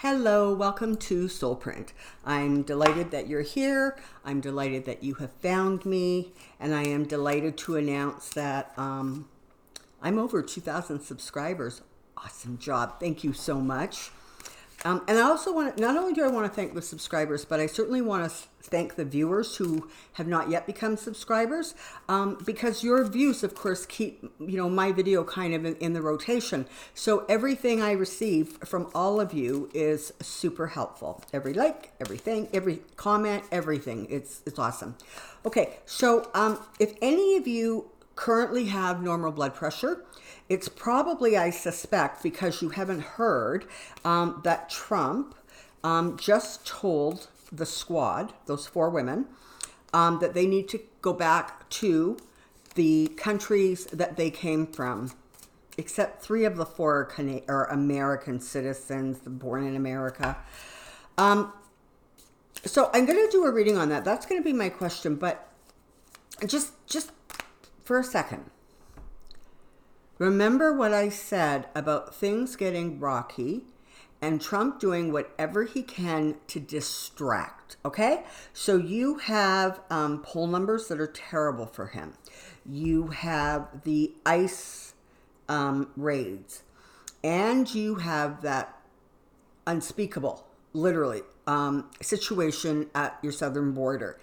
Hello, welcome to Soulprint. I'm delighted that you're here. I'm delighted that you have found me, and I am delighted to announce that I'm over 2,000 subscribers. Awesome job. Thank you so much. And I also want to, not only do I want to thank the subscribers, but I certainly want to thank the viewers who have not yet become subscribers, because your views, of course, keep, my video kind of in the rotation. So everything I receive from all of you is super helpful. Every like, everything, every comment, everything. It's awesome. Okay, so if any of you currently have normal blood pressure, it's probably, I suspect, because you haven't heard that Trump just told the squad, those 4 women, that they need to go back to the countries that they came from, except 3 of the 4 are American citizens, born in America. So I'm going to do a reading on that. That's going to be my question, but just for a second. Remember what I said about things getting rocky and Trump doing whatever he can to distract, okay? So you have poll numbers that are terrible for him. You have the ICE raids, and you have that unspeakable, literally, situation at your southern border.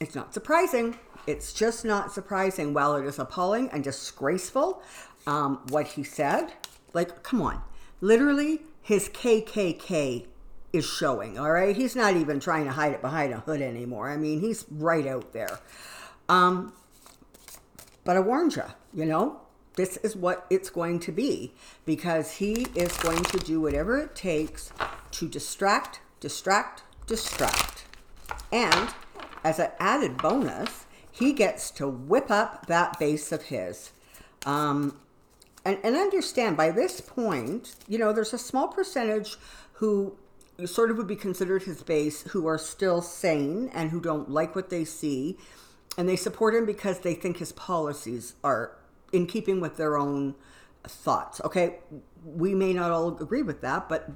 It's not surprising. It's just not surprising. While it is appalling and disgraceful, what he said, like, come on, literally his KKK is showing, all right? He's not even trying to hide it behind a hood anymore. I mean, he's right out there. But I warned you, this is what it's going to be, because he is going to do whatever it takes to distract. And as an added bonus, he gets to whip up that base of his. And understand, by this point, there's a small percentage who sort of would be considered his base, who are still sane and who don't like what they see. And they support him because they think his policies are in keeping with their own thoughts. Okay, we may not all agree with that, but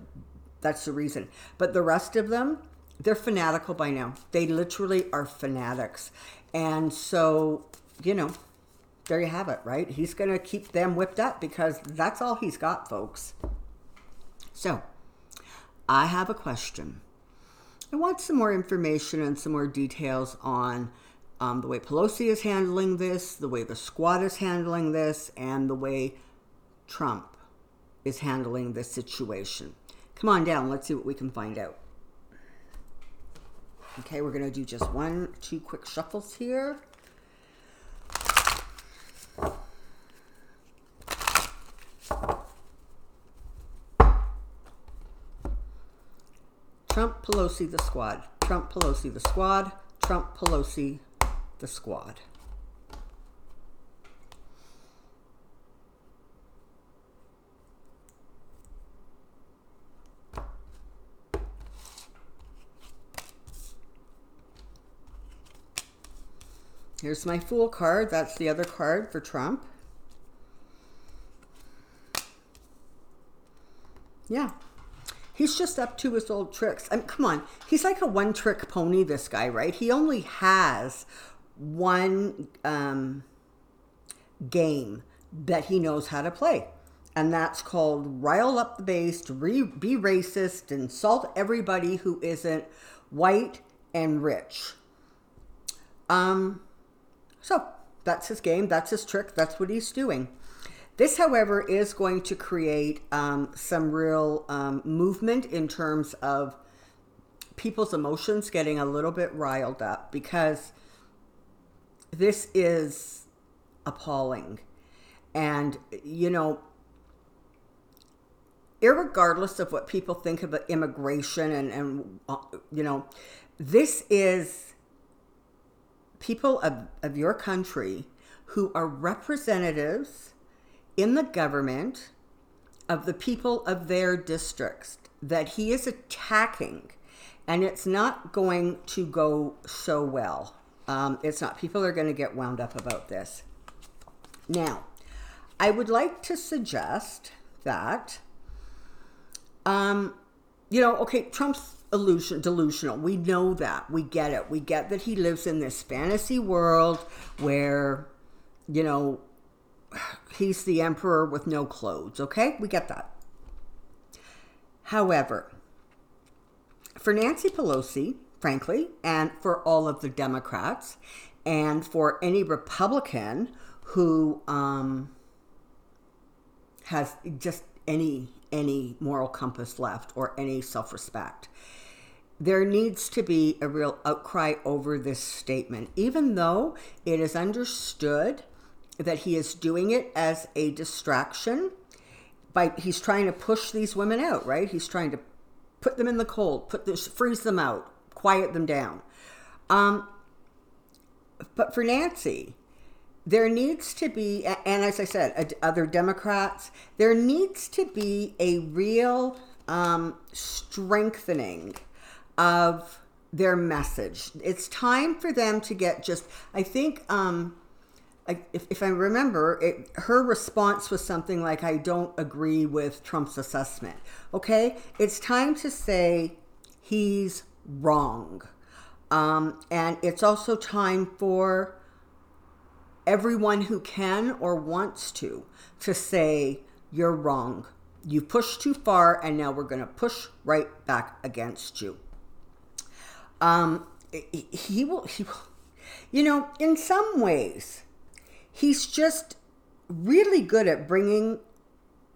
that's the reason. But the rest of them, they're fanatical by now. They literally are fanatics. And so, there you have it, right? He's going to keep them whipped up because that's all he's got, folks. So, I have a question. I want some more information and some more details on the way Pelosi is handling this, the way the squad is handling this, and the way Trump is handling this situation. Come on down. Let's see what we can find out. Okay, we're going to do just 2 quick shuffles here. Trump, Pelosi, the squad. Trump, Pelosi, the squad. Trump, Pelosi, the squad. Here's my Fool card. That's the other card for Trump. Yeah. He's just up to his old tricks. I mean, come on. He's like a one-trick pony, this guy, right? He only has one game that he knows how to play. And that's called rile up the base, to be racist, insult everybody who isn't white and rich. So that's his game. That's his trick. That's what he's doing. This, however, is going to create some real movement in terms of people's emotions getting a little bit riled up, because this is appalling. And, irregardless of what people think about immigration and this is people of your country who are representatives in the government of the people of their districts that he is attacking, and it's not going to go so well. It's not. People are going to get wound up about this. Now, I would like to suggest that okay, Trump's delusional. We know that. We get it. We get that he lives in this fantasy world where, he's the emperor with no clothes. Okay? We get that. However, for Nancy Pelosi, frankly, and for all of the Democrats, and for any Republican who has just any moral compass left or any self-respect, there needs to be a real outcry over this statement, even though it is understood that he is doing it as a distraction. He's trying to push these women out, right? He's trying to put them in the cold, freeze them out, quiet them down. But for Nancy, there needs to be, and as I said, other Democrats, there needs to be a real strengthening of their message. It's time for them to get I think, if I remember, her response was something like, I don't agree with Trump's assessment. Okay? It's time to say he's wrong. And it's also time for everyone who can or wants to say, you're wrong. You've pushed too far, and now we're going to push right back against you. He will, in some ways, he's just really good at bringing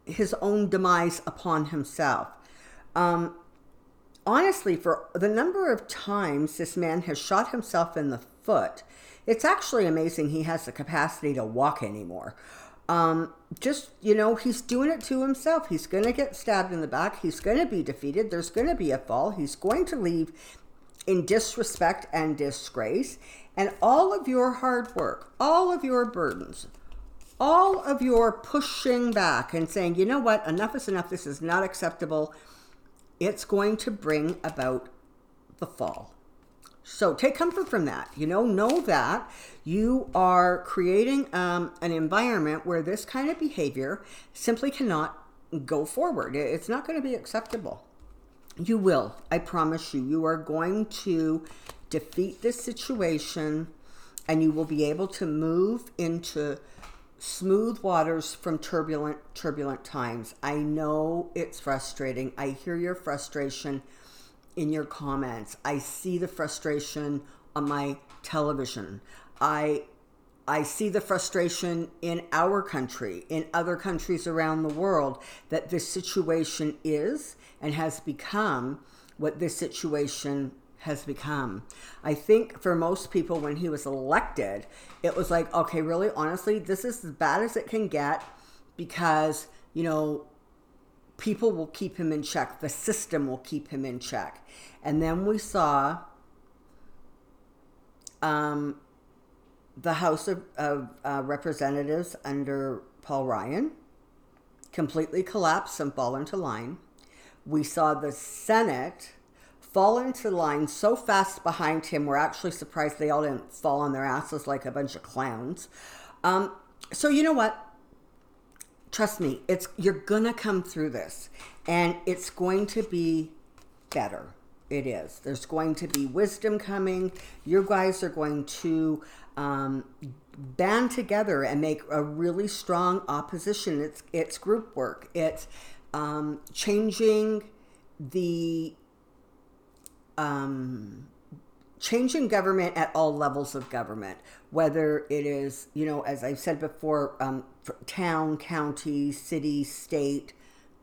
his own demise upon himself. Honestly, for the number of times this man has shot himself in the foot, it's actually amazing he has the capacity to walk anymore. He's doing it to himself. He's going to get stabbed in the back. He's going to be defeated. There's going to be a fall. He's going to leave in disrespect and disgrace. And all of your hard work, all of your burdens, all of your pushing back and saying, you know what, enough is enough. This is not acceptable. It's going to bring about the fall. So take comfort from that. Know that you are creating an environment where this kind of behavior simply cannot go forward. It's not going to be acceptable. You will. I promise you. You are going to defeat this situation, and you will be able to move into smooth waters from turbulent times. I know it's frustrating. I hear your frustration in your comments. I see the frustration on my television. I see the frustration in our country, in other countries around the world, that this situation is and has become what this situation has become. I think for most people, when he was elected, it was like, okay, really, honestly, this is as bad as it can get, because, people will keep him in check. The system will keep him in check. And then we saw the House of Representatives under Paul Ryan completely collapse and fall into line. We saw the Senate fall into line so fast behind him, we're actually surprised they all didn't fall on their asses like a bunch of clowns. So you know what? Trust me, you're gonna come through this, and it's going to be better. It is. There's going to be wisdom coming. You guys are going to band together and make a really strong opposition. It's group work. It's changing government at all levels of government, whether it is, as I've said before, town, county, city, state,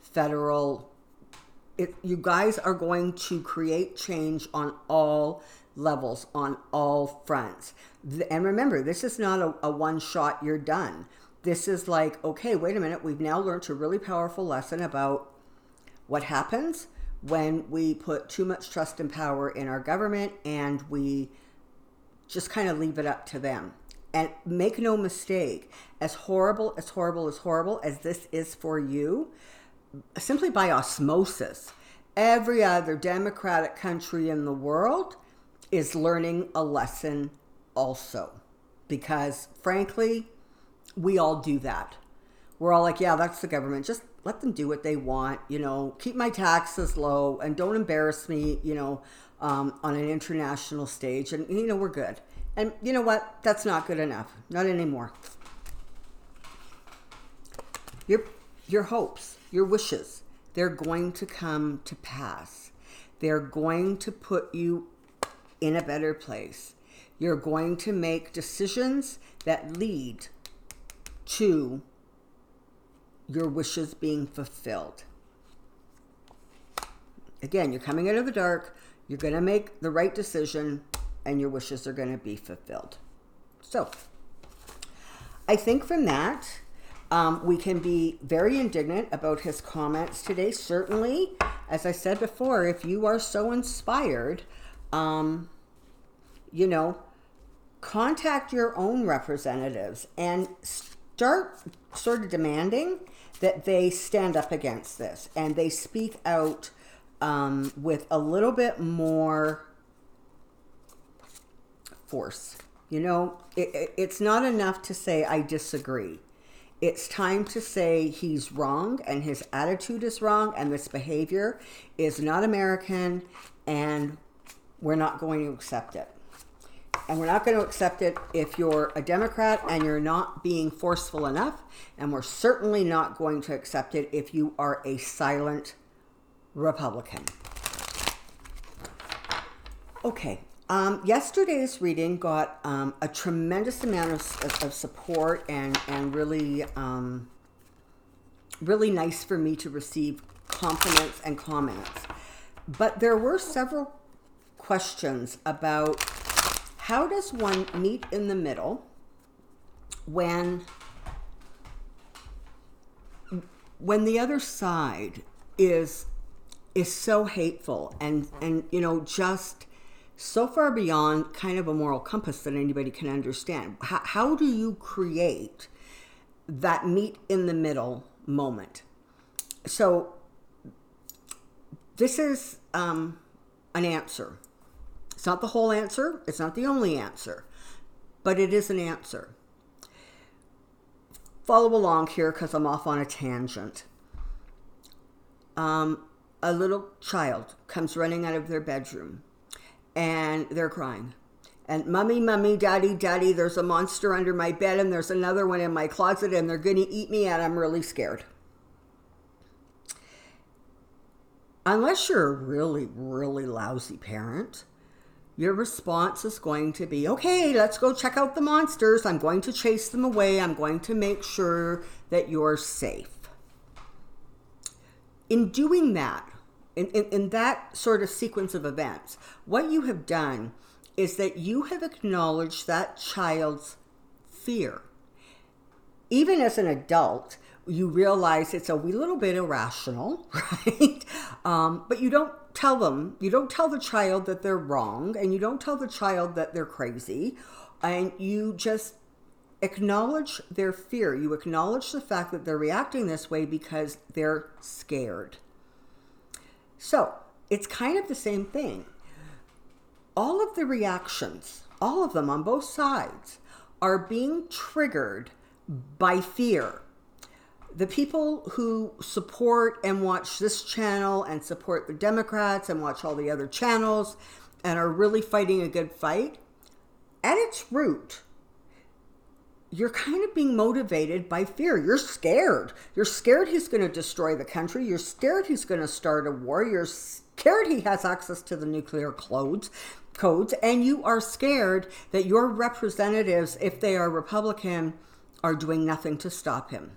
federal. You guys are going to create change on all levels, on all fronts. And remember, this is not a one shot, you're done. This is like, okay, wait a minute, we've now learned a really powerful lesson about what happens when we put too much trust and power in our government and we just kind of leave it up to them. And make no mistake, as horrible as this is for you, simply by osmosis, every other democratic country in the world is learning a lesson also. Because frankly, we all do that. We're all like, yeah, that's the government. Just let them do what they want, keep my taxes low and don't embarrass me, on an international stage. And, we're good. And you know what? That's not good enough. Not anymore. Your hopes, your wishes, they're going to come to pass. They're going to put you in a better place. You're going to make decisions that lead to your wishes being fulfilled. Again, you're coming out of the dark. You're going to make the right decision and your wishes are going to be fulfilled. So I think from that, we can be very indignant about his comments today. Certainly, as I said before, if you are so inspired, contact your own representatives and start sort of demanding that they stand up against this and they speak out with a little bit more force. It's not enough to say, I disagree. It's time to say he's wrong and his attitude is wrong and this behavior is not American and we're not going to accept it. And we're not going to accept it if you're a Democrat and you're not being forceful enough. And we're certainly not going to accept it if you are a silent Republican. Okay. Yesterday's reading got a tremendous amount of support and really, really nice for me to receive compliments and comments. But there were several questions about how does one meet in the middle when the other side is so hateful and just so far beyond kind of a moral compass that anybody can understand. How do you create that meet in the middle moment? So this is an answer. It's not the whole answer. It's not the only answer, but it is an answer. Follow along here because I'm off on a tangent. A little child comes running out of their bedroom and they're crying. And mommy, mommy, daddy, daddy, there's a monster under my bed and there's another one in my closet and they're going to eat me and I'm really scared. Unless you're a really, really lousy parent, your response is going to be, okay, let's go check out the monsters. I'm going to chase them away. I'm going to make sure that you're safe. In doing that, in that sort of sequence of events, what you have done is that you have acknowledged that child's fear. Even as an adult, you realize it's a wee little bit irrational, right? But you don't tell the child that they're wrong, and you don't tell the child that they're crazy, and you just acknowledge their fear. You acknowledge the fact that they're reacting this way because they're scared. So it's kind of the same thing. All of the reactions, all of them on both sides, are being triggered by fear. The people who support and watch this channel and support the Democrats and watch all the other channels and are really fighting a good fight, at its root, you're kind of being motivated by fear. You're scared. You're scared he's going to destroy the country. You're scared he's going to start a war. You're scared he has access to the nuclear codes. And you are scared that your representatives, if they are Republican, are doing nothing to stop him.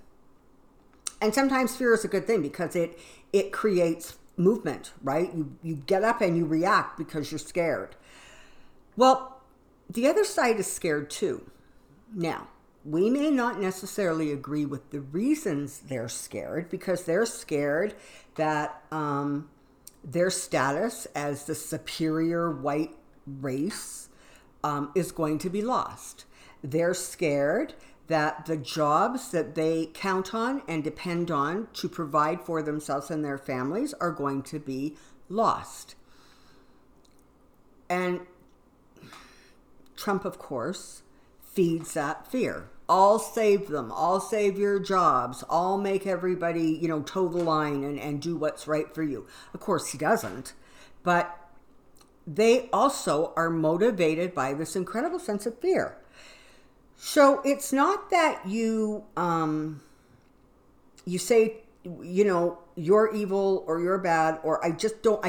And sometimes fear is a good thing because it creates movement, right? You get up and you react because you're scared. Well, the other side is scared too. Now, we may not necessarily agree with the reasons they're scared because they're scared that their status as the superior white race is going to be lost. They're scared that the jobs that they count on and depend on to provide for themselves and their families are going to be lost. And Trump, of course, feeds that fear. I'll save them. I'll save your jobs. I'll make everybody, toe the line and do what's right for you. Of course, he doesn't. But they also are motivated by this incredible sense of fear. So it's not that you say, you're evil or you're bad, or I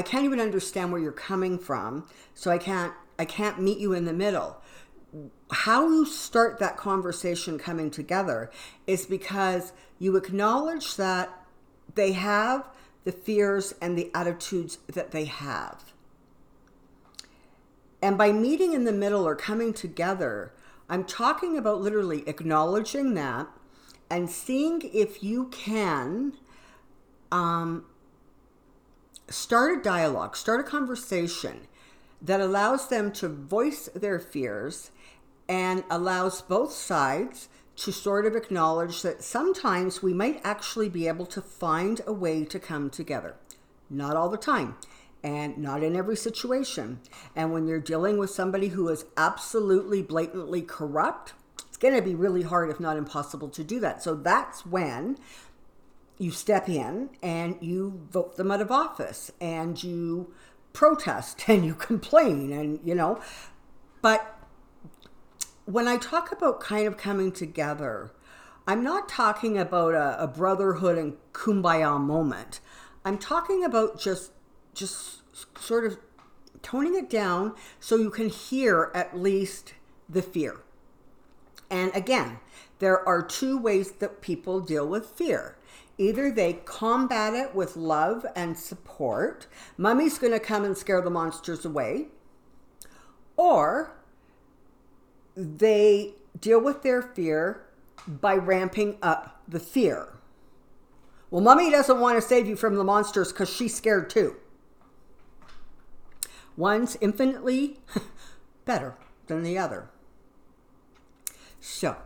can't even understand where you're coming from. So I can't meet you in the middle. How you start that conversation coming together is because you acknowledge that they have the fears and the attitudes that they have. And by meeting in the middle or coming together, I'm talking about literally acknowledging that and seeing if you can start a dialogue, start a conversation that allows them to voice their fears and allows both sides to sort of acknowledge that sometimes we might actually be able to find a way to come together. Not all the time, and not in every situation. And when you're dealing with somebody who is absolutely blatantly corrupt, it's going to be really hard, if not impossible, to do that. So that's when you step in and you vote them out of office and you protest and you complain and, but when I talk about kind of coming together, I'm not talking about a brotherhood and kumbaya moment. I'm talking about just sort of toning it down so you can hear at least the fear. And again, there are two ways that people deal with fear. Either they combat it with love and support. Mommy's going to come and scare the monsters away. Or they deal with their fear by ramping up the fear. Well, Mommy doesn't want to save you from the monsters because she's scared too. One's infinitely better than the other. So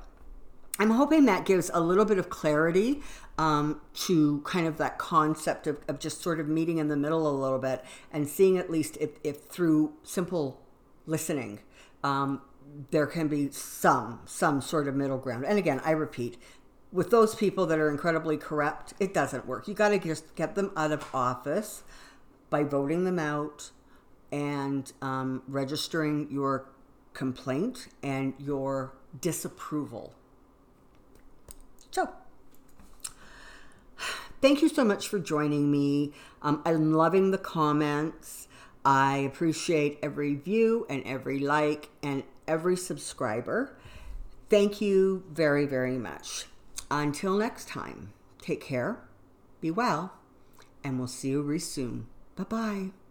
I'm hoping that gives a little bit of clarity to kind of that concept of just sort of meeting in the middle a little bit and seeing at least if through simple listening, there can be some sort of middle ground. And again, I repeat, with those people that are incredibly corrupt, it doesn't work. You got to just get them out of office by voting them out and registering your complaint and your disapproval. So, thank you so much for joining me. I'm loving the comments. I appreciate every view and every like and every subscriber. Thank you very, very much. Until next time, take care, be well, and we'll see you real soon. Bye-bye.